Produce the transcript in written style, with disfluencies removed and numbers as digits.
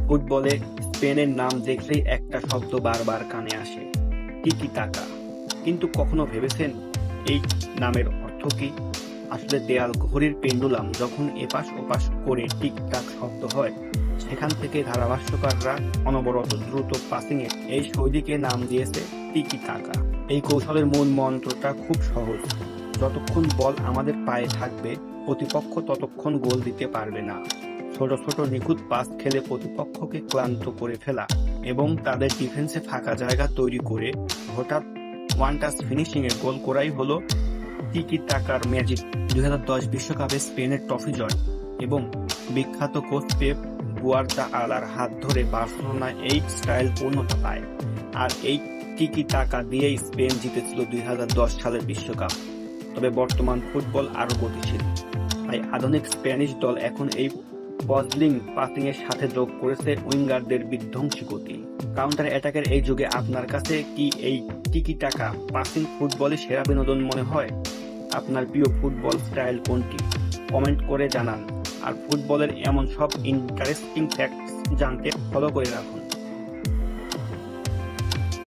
ফুটবলে স্পেনের নাম দেখলেই একটা শব্দ বারবার কানে আসে, টিকি টাকা। কিন্তু কখনো ভেবেছেন এই নামের অর্থ কি? আসলে দেয়াল ঘড়ির পেন্ডুলাম যখন এপাশ ওপাশ করে টিক টাক শব্দ হয়, সেখান থেকে ধারাভাষ্যকাররা অনবরত দ্রুত পাসিংয়ে এই শৈলীকে নাম দিয়েছে টিকি টাকা। এই কৌশলের মূল মন্ত্রটা খুব সহজ, যতক্ষণ বল আমাদের পায়ে থাকবে প্রতিপক্ষ ততক্ষণ গোল দিতে পারবে না। ছোট ছোট নিখুঁত পাস খেলে প্রতিপক্ষকে ক্লান্ত করে ফেলা এবং তাদের ডিফেন্সে ফাঁকা জায়গা তৈরি করে হঠাৎ ওয়ান টাচ ফিনিশিংয়ে গোল করাই হলো টিকি টাকার ম্যাজিক। 2010 বিশ্বকাপে স্পেনের ট্রফি জয় এবং বিখ্যাত কোচ পেপ গুয়ার্দিওলার হাত ধরে বার্সেলোনা এই স্টাইল পূর্ণতা পায়। আর এই টিকি টাকা দিয়েই স্পেন জিতেছিল 2010 সালের বিশ্বকাপ। তবে বর্তমান ফুটবল আরো গতিশীল, তাই আধুনিক স্প্যানিশ দল এখন এই পজলিং পাসিং এর সাথে যোগ করেছে উইঙ্গারদের বিধ্বংসী গতি। কাউন্টার অ্যাটাকের এই যুগে আপনার কাছে কি এই টিকি টাকা পাসিং ফুটবলে সেরা বিনোদন মনে হয়? আপনার প্রিয় ফুটবল স্টাইল কোনটি? কমেন্ট করে জানান। আর ফুটবলের এমন সব ইন্টারেস্টিং ফ্যাক্টস জানতে ফলো করে রাখুন।